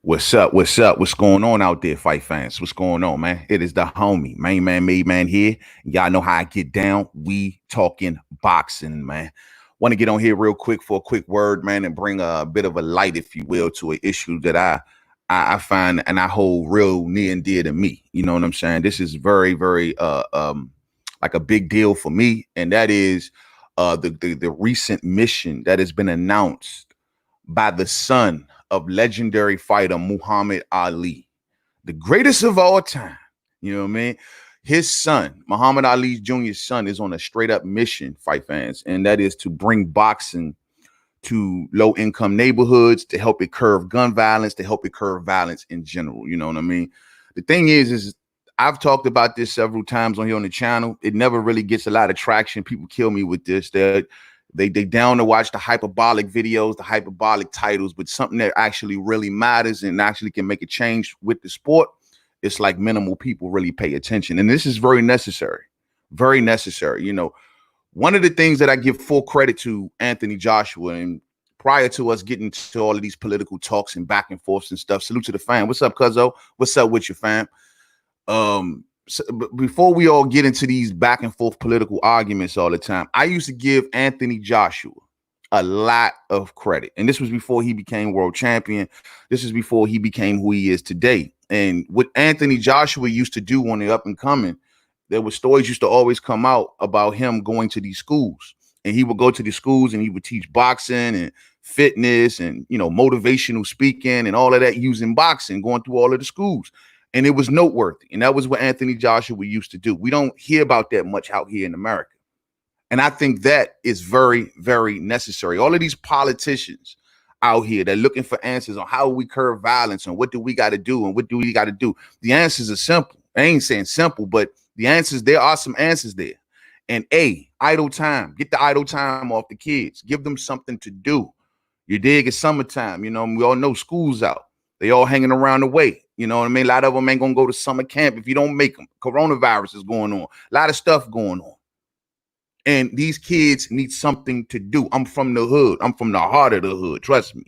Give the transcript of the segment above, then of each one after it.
What's up? What's up? What's going on out there, fight fans? What's going on, man? It is the homie, Mainman Mademan here. Y'all know how I get down. We talking boxing, man. Want to get on here real quick for a quick word, man, and bring a bit of a light, if you will, to an issue that I find and I hold real near and dear to me. You know what I'm saying? This is very like a big deal for me, and that is the recent mission that has been announced by the son of legendary fighter Muhammad Ali, the greatest of all time. You know what I mean? His son, Muhammad Ali Jr.'s son, is on a straight up mission, fight fans, and that is to bring boxing to low income neighborhoods, to help it curb gun violence, to help it curb violence in general. You know what I mean? The thing is I've talked about this several times on here on the channel. It never really gets a lot of traction. People kill me with this. They down to watch the hyperbolic videos, the hyperbolic titles, but something that actually really matters and actually can make a change with the sport, it's like minimal people really pay attention. And this is very necessary, very necessary. You know, one of the things that I give full credit to Anthony Joshua, and prior to us getting to all of these political talks and back and forths and stuff, salute to the fam. What's up, cuzzo? What's up with your fam? So before we all get into these back and forth political arguments all the time, I used to give Anthony Joshua a lot of credit. And this was before he became world champion. This is before he became who he is today. And what Anthony Joshua used to do on the up and coming, there were stories used to always come out about him going to these schools. And he would go to the schools and he would teach boxing and fitness and, you know, motivational speaking and all of that using boxing, going through all of the schools. And it was noteworthy. And that was what Anthony Joshua used to do. We don't hear about that much out here in America. And I think that is very necessary. All of these politicians out here, they're looking for answers on how we curb violence and what do we got to do and what do we got to do. The answers are simple. I ain't saying simple, but the answers, there are some answers there. And idle time. Get the idle time off the kids. Give them something to do. You dig? It's summertime. You know, we all know school's out. They all hanging around the way. You know what I mean? A lot of them ain't going to go to summer camp if you don't make them. Coronavirus is going on. A lot of stuff going on. And these kids need something to do. I'm from the hood. I'm from the heart of the hood. Trust me.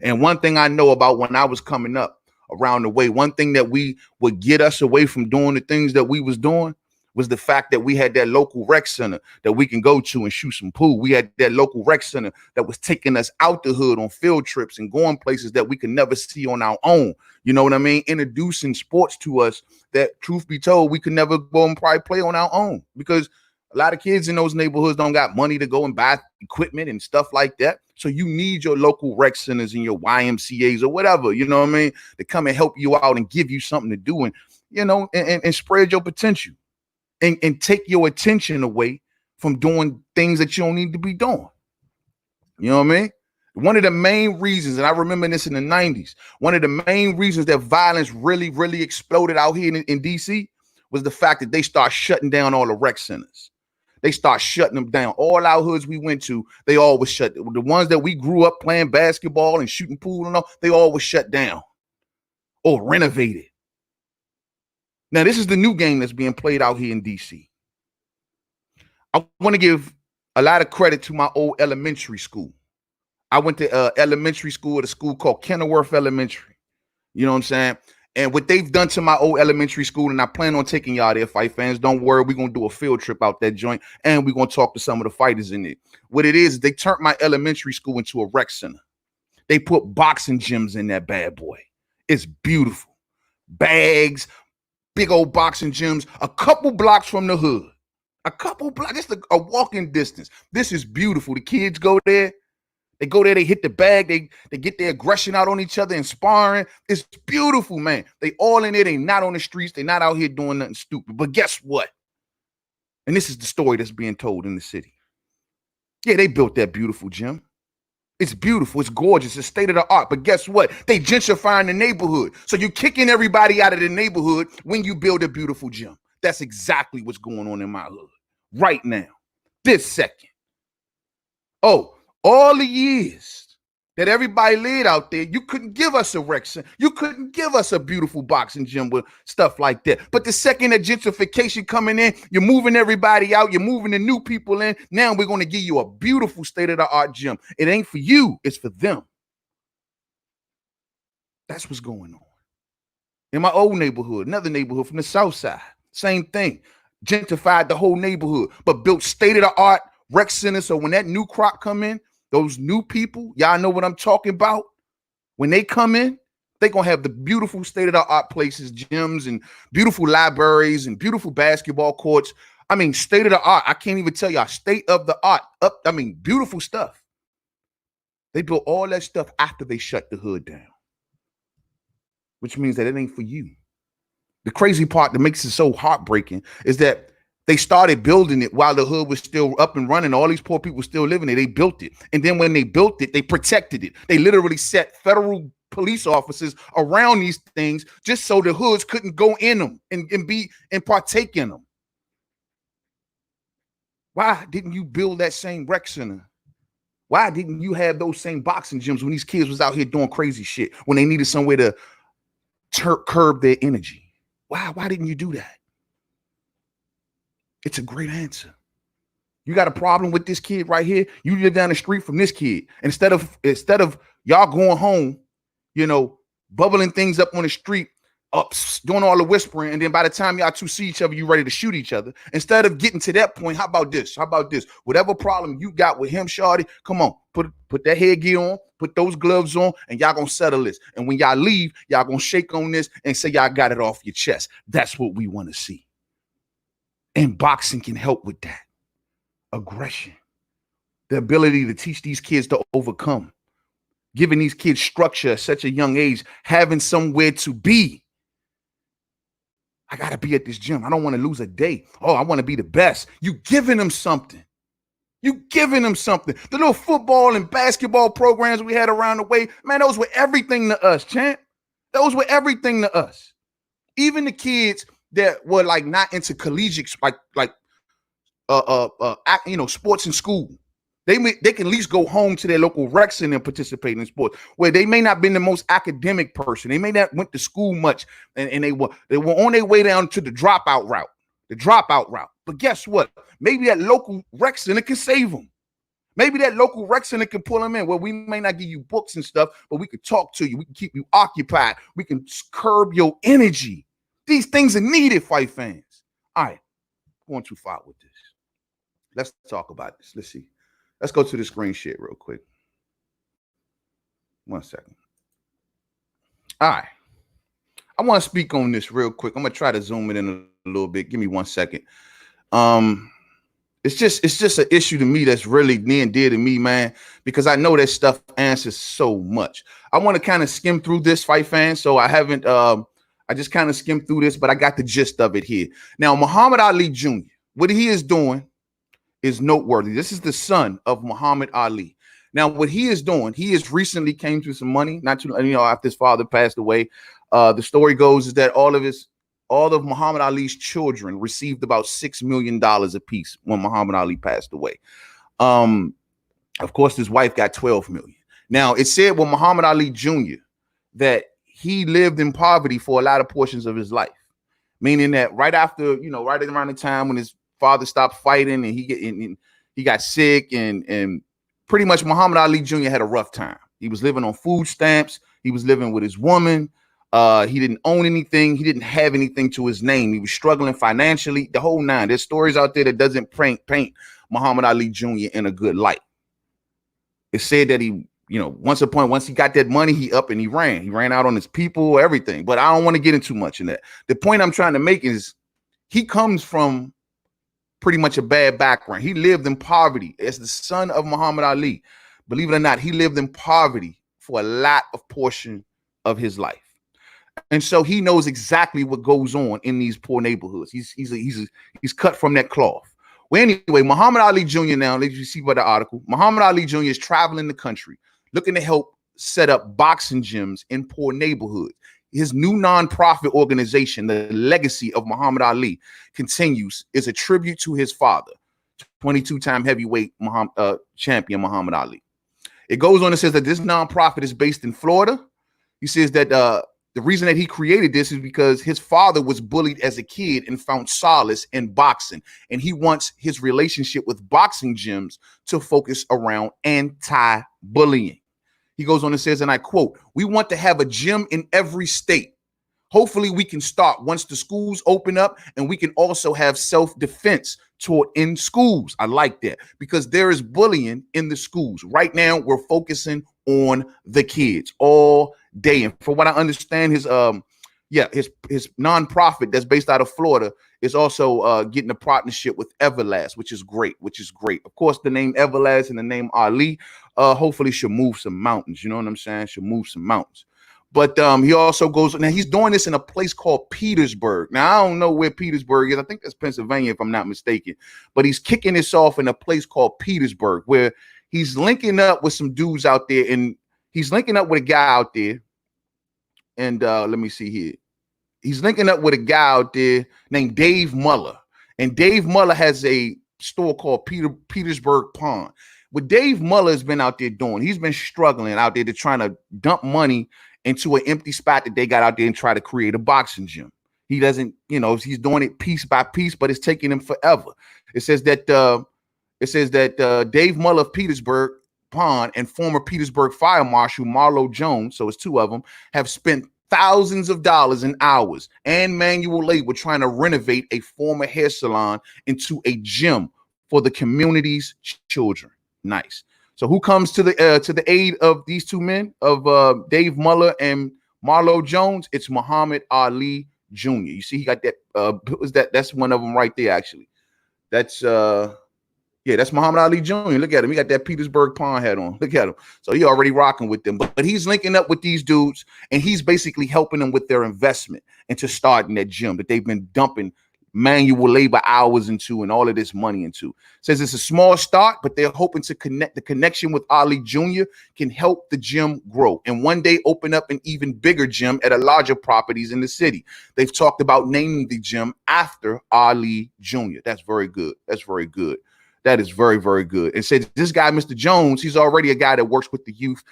And one thing I know about when I was coming up around the way, one thing that we would get us away from doing the things that we was doing was the fact that we had that local rec center that we can go to and shoot some pool. We had that local rec center that was taking us out the hood on field trips and going places that we could never see on our own. You know what I mean? Introducing sports to us that, truth be told, we could never go and probably play on our own, because a lot of kids in those neighborhoods don't got money to go and buy equipment and stuff like that. So you need your local rec centers and your YMCAs or whatever, you know what I mean, to come and help you out and give you something to do and, you know, and spread your potential. And take your attention away from doing things that you don't need to be doing. You know what I mean? One of the main reasons, and I remember this in the 90s, one of the main reasons that violence really exploded out here in DC was the fact that they start shutting down all the rec centers. They start shutting them down. All our hoods we went to, they all was shut. The ones that we grew up playing basketball and shooting pool and all, they all was shut down or renovated. Now, this is the new game that's being played out here in D.C. I want to give a lot of credit to my old elementary school. I went to elementary school at a school called Kenilworth Elementary. You know what I'm saying? And what they've done to my old elementary school, and I plan on taking y'all there, fight fans. Don't worry, we're going to do a field trip out that joint, and we're going to talk to some of the fighters in it. What it is, they turned my elementary school into a rec center. They put boxing gyms in that bad boy. It's beautiful. Bags, big old boxing gyms, a couple blocks from the hood. A couple blocks, just a walking distance. This is beautiful. The kids go there. They go there, they hit the bag, they get their aggression out on each other and sparring. It's beautiful, man. They all in there. They not on the streets. They not out here doing nothing stupid. But guess what? And this is the story that's being told in the city. Yeah, they built that beautiful gym. It's beautiful. It's gorgeous. It's state of the art. But guess what? They gentrifying the neighborhood. So you're kicking everybody out of the neighborhood when you build a beautiful gym. That's exactly what's going on in my hood right now, this second. Oh, all the years that everybody lived out there, you couldn't give us a rec center. You couldn't give us a beautiful boxing gym with stuff like that. But the second that gentrification coming in, you're moving everybody out. You're moving the new people in. Now we're going to give you a beautiful state-of-the-art gym. It ain't for you. It's for them. That's what's going on. In my old neighborhood, another neighborhood from the south side, same thing. Gentrified the whole neighborhood, but built state-of-the-art rec centers. So when that new crop come in, those new people, y'all know what I'm talking about. When they come in, they're going to have the beautiful state-of-the-art places, gyms, and beautiful libraries, and beautiful basketball courts. I mean, state-of-the-art. I can't even tell y'all, state-of-the-art. Beautiful stuff. They built all that stuff after they shut the hood down, which means that it ain't for you. The crazy part that makes it so heartbreaking is that they started building it while the hood was still up and running. All these poor people still living there. They built it. And then when they built it, they protected it. They literally set federal police officers around these things just so the hoods couldn't go in them and partake in them. Why didn't you build that same rec center? Why didn't you have those same boxing gyms when these kids was out here doing crazy shit, when they needed somewhere to curb their energy? Why didn't you do that? It's a great answer. You got a problem with this kid right here. You live down the street from this kid. Instead of y'all going home, bubbling things up on the street, doing all the whispering, and then by the time y'all two see each other, you ready to shoot each other. Instead of getting to that point, how about this? Whatever problem you got with him, shawty, come on, put that headgear on, put those gloves on, and y'all gonna settle this. And when y'all leave, y'all gonna shake on this and say y'all got it off your chest. That's what we want to see. And boxing can help with that. Aggression. The ability to teach these kids to overcome. Giving these kids structure at such a young age, having somewhere to be. I got to be at this gym. I don't want to lose a day. Oh, I want to be the best. You giving them something. The little football and basketball programs we had around the way, man, those were everything to us, champ. Those were everything to us. Even the kids that were like not into collegiate, sports in school. They can at least go home to their local rec center and participate in sports, where they may not been the most academic person. They may not went to school much, and they were on their way down to the dropout route. But guess what? Maybe that local rec center can save them. Maybe that local rec center can pull them in. Well, we may not give you books and stuff, but we can talk to you. We can keep you occupied. We can curb your energy. These things are needed, fight fans. All right, going too far with this. Let's talk about this. Let's see. Let's go to the screen share real quick. 1 second. All right. I want to speak on this real quick. I'm going to try to zoom it in a little bit. Give me 1 second. It's just an issue to me that's really near and dear to me, man, because I know that stuff answers so much. I want to kind of skim through this, fight fans. So I haven't, I just kind of skimmed through this, but I got the gist of it here. Now, Muhammad Ali Jr., what he is doing is noteworthy. This is the son of Muhammad Ali. Now, what he is doing, he has recently came to some money, after his father passed away. The story goes is that all of Muhammad Ali's children received about $6 million apiece when Muhammad Ali passed away. Of course, his wife got $12 million. Now, it said with Muhammad Ali Jr. that he lived in poverty for a lot of portions of his life, meaning that right around the time when his father stopped fighting and he got sick and pretty much Muhammad Ali Jr. had a rough time. He was living on food stamps. He was living with his woman. He didn't own anything. He didn't have anything to his name. He was struggling financially, the whole nine. There's stories out there that doesn't paint Muhammad Ali Jr. in a good light. It said that he, once he got that money, he up and he ran. He ran out on his people, everything. But I don't want to get into much in that. The point I'm trying to make is he comes from pretty much a bad background. He lived in poverty as the son of Muhammad Ali. Believe it or not, he lived in poverty for a lot of portion of his life. And so he knows exactly what goes on in these poor neighborhoods. He's cut from that cloth. Well, anyway, Muhammad Ali Jr. now, as you see by the article, Muhammad Ali Jr. is traveling the country looking to help set up boxing gyms in poor neighborhoods. His new nonprofit organization, the legacy of Muhammad Ali, continues, is a tribute to his father, 22-time heavyweight champion Muhammad Ali. It goes on and says that this nonprofit is based in Florida. He says that the reason that he created this is because his father was bullied as a kid and found solace in boxing. And he wants his relationship with boxing gyms to focus around anti-bullying. He goes on and says, and I quote, "We want to have a gym in every state. Hopefully we can start once the schools open up, and we can also have self-defense taught in schools." I like that, because there is bullying in the schools. Right now, we're focusing on the kids all day. And from what I understand, his nonprofit that's based out of Florida is also getting a partnership with Everlast, which is great, Of course, the name Everlast and the name Ali hopefully should move some mountains. You know what I'm saying? Should move some mountains. But he also goes, now he's doing this in a place called Petersburg. Now, I don't know where Petersburg is. I think that's Pennsylvania, if I'm not mistaken. But he's kicking this off in a place called Petersburg, where he's linking up with some dudes out there. And he's linking up with a guy out there. And let me see here. He's linking up with a guy out there named Dave Muller. And Dave Muller has a store called Petersburg Pawn. What Dave Muller has been out there doing, he's been struggling out there to trying to dump money into an empty spot that they got out there and try to create a boxing gym. He doesn't, he's doing it piece by piece, but it's taking him forever. It says that Dave Muller of Petersburg Pawn and former Petersburg Fire Marshal Marlo Jones, so it's two of them, have spent thousands of dollars in hours and manual labor trying to renovate a former hair salon into a gym for the community's children. Nice. So who comes to the aid of these two men, of Dave Muller and Marlo Jones? It's Muhammad Ali Jr. You see, he got that. That's one of them right there. Actually, that's that's Muhammad Ali Jr. Look at him. He got that Petersburg Pawn hat on. Look at him. So he already rocking with them. But he's linking up with these dudes, and he's basically helping them with their investment into starting that gym that they've been dumping manual labor hours into and all of this money into. Says it's a small start, but they're hoping to connect. The connection with Ali Jr. can help the gym grow and one day open up an even bigger gym at a larger properties in the city. They've talked about naming the gym after Ali Jr. That's very good. That's very good. That is very, very good. And said this guy, Mr. Jones, he's already a guy that works with the youth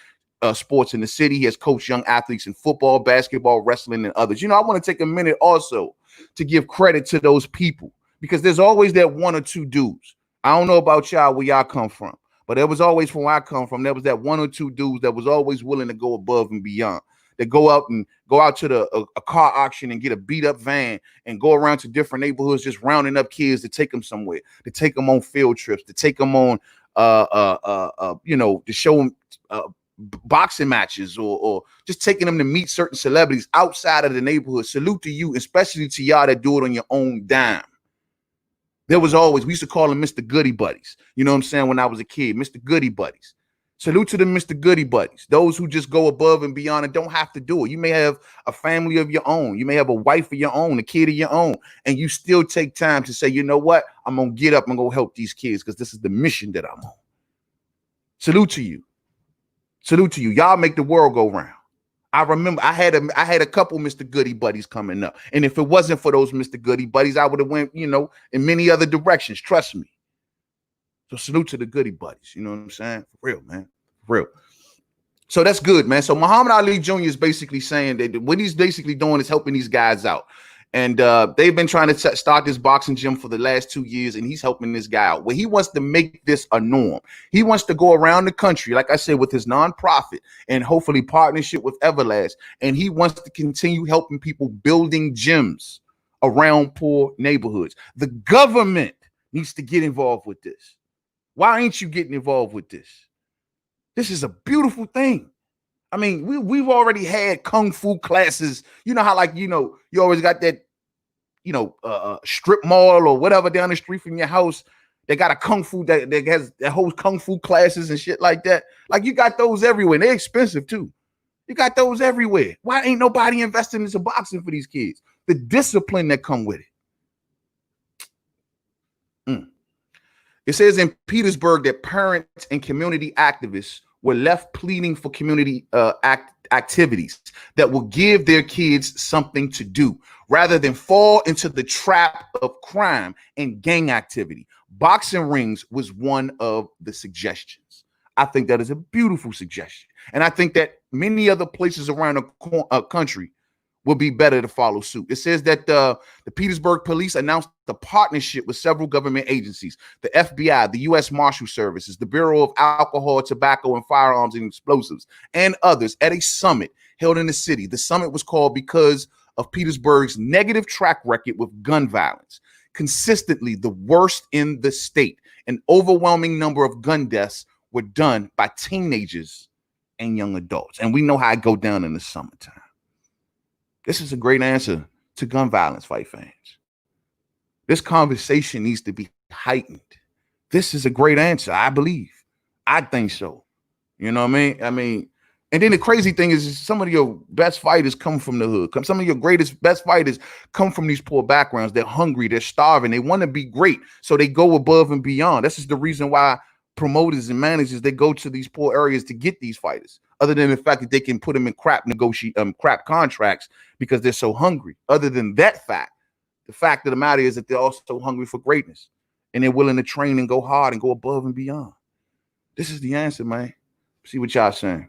sports in the city. He has coached young athletes in football, basketball, wrestling, and others. I want to take a minute also to give credit to those people, because there's always that one or two dudes. I don't know about y'all where y'all come from, but it was always from where I come from. There was that one or two dudes that was always willing to go above and beyond. They go out to a car auction and get a beat up van and go around to different neighborhoods, just rounding up kids to take them somewhere, to take them on field trips, to take them on, to show them boxing matches, or just taking them to meet certain celebrities outside of the neighborhood. Salute to you, especially to y'all that do it on your own dime. There was always, we used to call them Mr. Goody Buddies. You know what I'm saying? When I was a kid, Mr. Goody Buddies. Salute to the Mr. Goody Buddies, those who just go above and beyond and don't have to do it. You may have a family of your own. You may have a wife of your own, a kid of your own, and you still take time to say, you know what? I'm going to get up and go help these kids because this is the mission that I'm on. Salute to you. Salute to you. Y'all make the world go round. I remember I had a couple Mr. Goody Buddies coming up. And if it wasn't for those Mr. Goody Buddies, I would have went, in many other directions. Trust me. So salute to the Goody Buddies. You know what I'm saying? For real, man. For real. So that's good, man. So Muhammad Ali Jr. is basically saying that what he's basically doing is helping these guys out. And they've been trying to start this boxing gym for the last 2 years, and he's helping this guy out. Well, he wants to make this a norm. He wants to go around the country, like I said, with his nonprofit and hopefully partnership with Everlast. And he wants to continue helping people building gyms around poor neighborhoods. The government needs to get involved with this. Why ain't you getting involved with this? This is a beautiful thing. I mean, we've already had kung fu classes. You know how, you always got that, strip mall or whatever down the street from your house. They got a kung fu that has that holds kung fu classes and shit like that. Like, you got those everywhere. They're expensive too. You got those everywhere. Why ain't nobody investing into boxing for these kids? The discipline that come with it. It says in Petersburg that parents and community activists were left pleading for community activities that will give their kids something to do rather than fall into the trap of crime and gang activity. Boxing rings was one of the suggestions. I think that is a beautiful suggestion. And I think that many other places around the country will be better to follow suit. It says that the Petersburg police announced a partnership with several government agencies, the FBI, the U.S. Marshal Services, the Bureau of Alcohol, Tobacco, and Firearms and Explosives, and others at a summit held in the city. The summit was called because of Petersburg's negative track record with gun violence, consistently the worst in the state. An overwhelming number of gun deaths were done by teenagers and young adults. And we know how it go down in the summertime. This is a great answer to gun violence, fight fans. This conversation needs to be heightened. This is a great answer, I believe. I think so. You know what I mean? And then the crazy thing is some of your best fighters come from the hood. Some of your best fighters come from these poor backgrounds. They're hungry. They're starving. They want to be great. So they go above and beyond. This is the reason why promoters and managers, they go to these poor areas to get these fighters, other than the fact that they can put them in crap contracts because they're so hungry. Other than that fact, the fact of the matter is that they're also hungry for greatness, and they're willing to train and go hard and go above and beyond. This is the answer, man. See what y'all saying.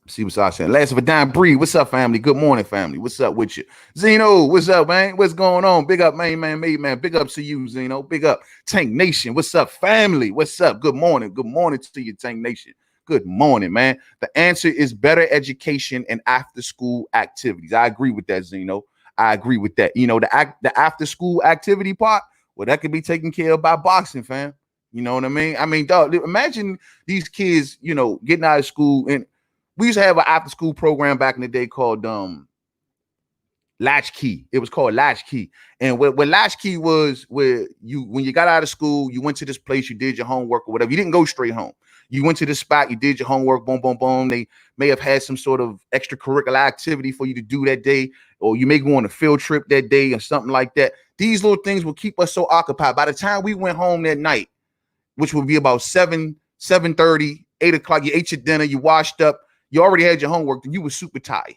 Last of a dime breed. What's up, family? Good morning, family. What's up with you? Zeno, what's up, man? What's going on? Big up, Mainman Mademan. Big up to you, Zeno. Big up, Tank Nation. What's up, family? What's up? Good morning. Good morning to you, Tank Nation. Good morning, man. The answer is better education and after-school activities. I agree with that, Zeno. I agree with that. You know, the after-school activity part, well, that could be taken care of by boxing, fam. You know what I mean? I mean, dog, imagine these kids, you know, getting out of school, and we used to have an after-school program back in the day called Latchkey. It was called Latchkey. And what Latchkey was, where when you got out of school, you went to this place, you did your homework or whatever. You didn't go straight home. You went to this spot, you did your homework, boom, boom, boom. They may have had some sort of extracurricular activity for you to do that day, or you may go on a field trip that day or something like that. These little things will keep us so occupied. By the time we went home that night, which would be about 7:30, 8 o'clock, you ate your dinner, you washed up, you already had your homework, and you were super tired.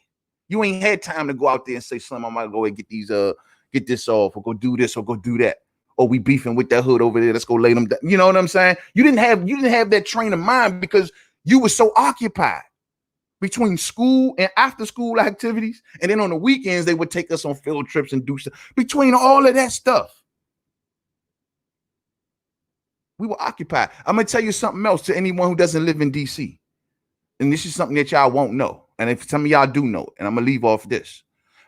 You ain't had time to go out there and say, "Slim, I might go and get this off, or go do this, or go do that." Or we beefing with that hood over there. Let's go lay them down. You know what I'm saying? You didn't have that train of mind because you were so occupied between school and after school activities. And then on the weekends, they would take us on field trips and do stuff. Between all of that stuff, we were occupied. I'm gonna tell you something else to anyone who doesn't live in DC. And this is something that y'all won't know. And if some of y'all do know, and I'm going to leave off this.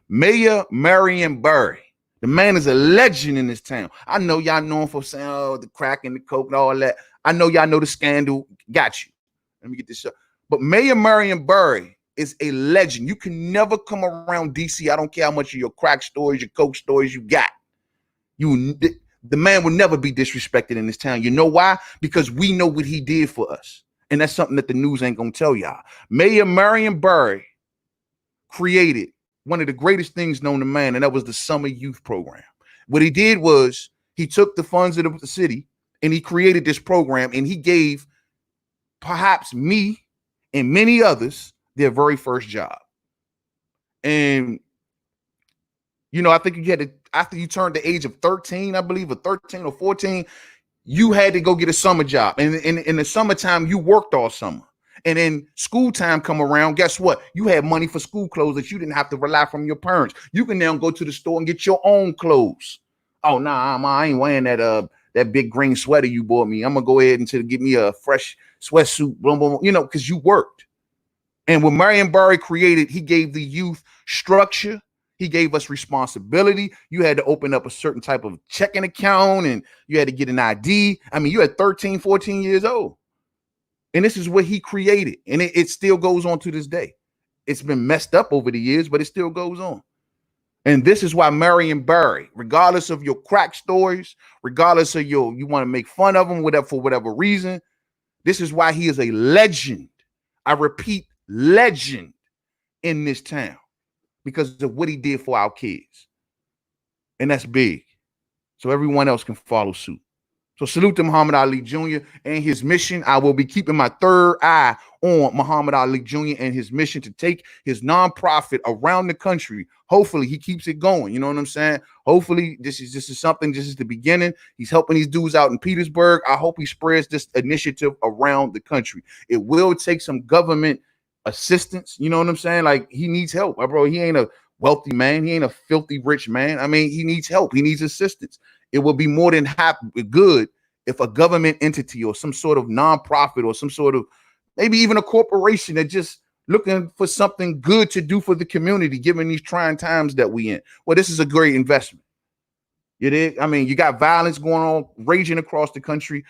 Mayor Marion Barry, the man is a legend in this town. I know y'all know him for saying, oh, the crack and the coke and all that. I know y'all know the scandal. Got you. Let me get this up. But Mayor Marion Barry is a legend. You can never come around DC. I don't care how much of your crack stories, your coke stories you got. The man will never be disrespected in this town. You know why? Because we know what he did for us. And that's something that the news ain't gonna tell y'all. Mayor Marion Barry created one of the greatest things known to man, and that was the summer youth program. What he did was he took the funds of the city and he created this program, and he gave perhaps me and many others their very first job. And you know, I think you had to, after you turned the age of 13, I believe, or 13 or 14, you had to go get a summer job. And in the summertime, you worked all summer. And then school time come around, guess what? You had money for school clothes that you didn't have to rely from your parents. You can now go to the store and get your own clothes. Oh, nah, I ain't wearing that big green sweater you bought me. I'm going to go ahead and get me a fresh sweatsuit, boom, boom, you know, because you worked. And what Marion Barry created, he gave the youth structure. He gave us responsibility. You had to open up a certain type of checking account, and you had to get an ID. I mean, you had 13, 14 years old. And this is what he created. And it still goes on to this day. It's been messed up over the years, but it still goes on. And this is why Marion Barry, regardless of your crack stories, regardless of you want to make fun of him, whatever, for whatever reason, this is why he is a legend. I repeat, legend in this town. Because of what he did for our kids. And that's big. So everyone else can follow suit. So salute to Muhammad Ali Jr. and his mission. I will be keeping my third eye on Muhammad Ali Jr. and his mission to take his nonprofit around the country. Hopefully he keeps it going. You know what I'm saying? Hopefully this is something. This is the beginning. He's helping these dudes out in Petersburg. I hope he spreads this initiative around the country. It will take some government assistance. You know what I'm saying? Like, he needs help, bro. He ain't a wealthy man. He ain't a filthy rich man. I mean, he needs help. He needs assistance. It would be more than good if a government entity or some sort of nonprofit or some sort of maybe even a corporation that just looking for something good to do for the community, given these trying times that we in. Well, this is a great investment. You dig? I mean, you got violence going on, raging across the country.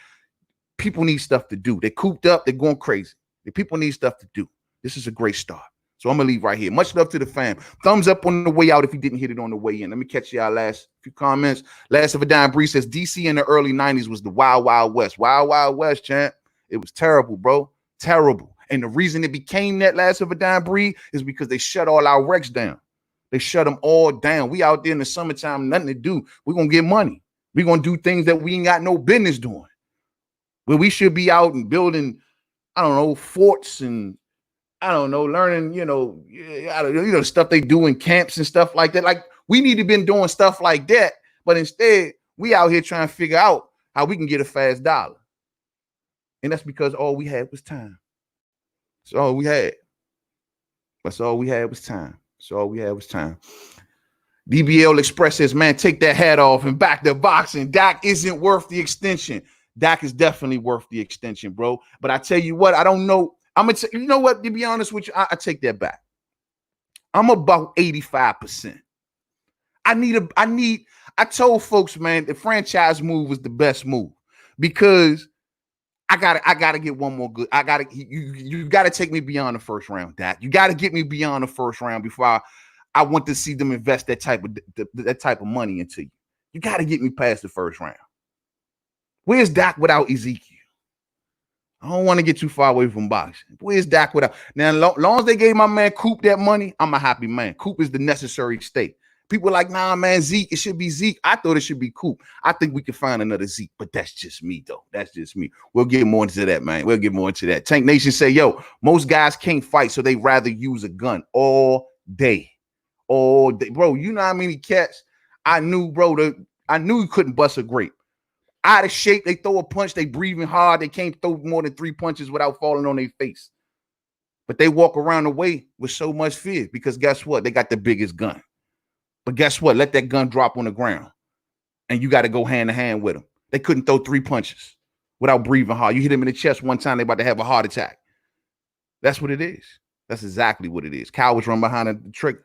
People need stuff to do. They're cooped up. They're going crazy. The people need stuff to do. This is a great start. So I'm going to leave right here. Much love to the fam. Thumbs up on the way out if you didn't hit it on the way in. Let me catch y'all last few comments. Last of a Dime Bree says, DC in the early 90s was the Wild Wild West. Wild Wild West, champ. It was terrible, bro. Terrible. And the reason it became that Last of a Dime Bree is because they shut all our recs down. They shut them all down. We out there in the summertime, nothing to do. We're going to get money. We're going to do things that we ain't got no business doing. Where we should be out and building, I don't know, forts and I don't know, learning, stuff they do in camps and stuff like that. Like we need to been doing stuff like that, but instead we out here trying to figure out how we can get a fast dollar. And that's because all we had was time. That's all we had. That's all we had was time. That's all we had was time. DBL Express says, man, take that hat off and back to boxing. Dak isn't worth the extension. Dak is definitely worth the extension, bro. But I tell you what, I don't know. You know what? To be honest with you, I take that back. I'm about 85%. I told folks, man, the franchise move was the best move because I gotta get one more good. You gotta take me beyond the first round, Dak. You gotta get me beyond the first round before I want to see them invest that type of money into you. You gotta get me past the first round. Where's Dak without Ezekiel? I don't want to get too far away from boxing. Where's Dak without? Now, long as they gave my man Coop that money, I'm a happy man. Coop is the necessary state. People are like, nah, man, Zeke, it should be Zeke. I thought it should be Coop. I think we can find another Zeke, but that's just me, though. That's just me. We'll get more into that, man. We'll get more into that. Tank Nation say, yo, most guys can't fight, so they rather use a gun all day. All day. Bro, you know how many cats I knew, bro, I knew you couldn't bust a grape. Out of shape, they throw a punch, they breathing hard, they can't throw more than 3 punches without falling on their face. But they walk around the way with so much fear because guess what? They got the biggest gun. But guess what? Let that gun drop on the ground and you got to go hand to hand with them. They couldn't throw 3 punches without breathing hard. You hit them in the chest one time, they about to have a heart attack. That's what it is. That's exactly what it is. Cowards run behind the trigger.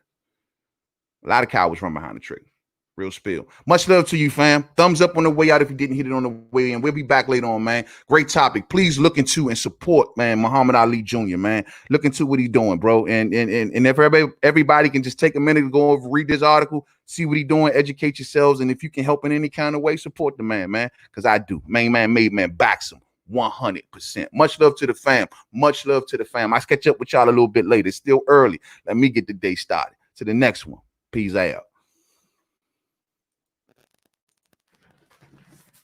A lot of cowards run behind the trigger. Real spill. Much love to you, fam. Thumbs up on the way out if you didn't hit it on the way in. We'll be back later on, man. Great topic. Please look into and support, man, Muhammad Ali Jr., man. Look into what he's doing, bro. And if everybody can just take a minute to go over, read this article, see what he's doing, educate yourselves. And if you can help in any kind of way, support the man, because I do. Mainman Mademan backs him 100%. Much love to the fam. Much love to the fam. I'll catch up with y'all a little bit later. It's still early. Let me get the day started. To the next one. Peace out.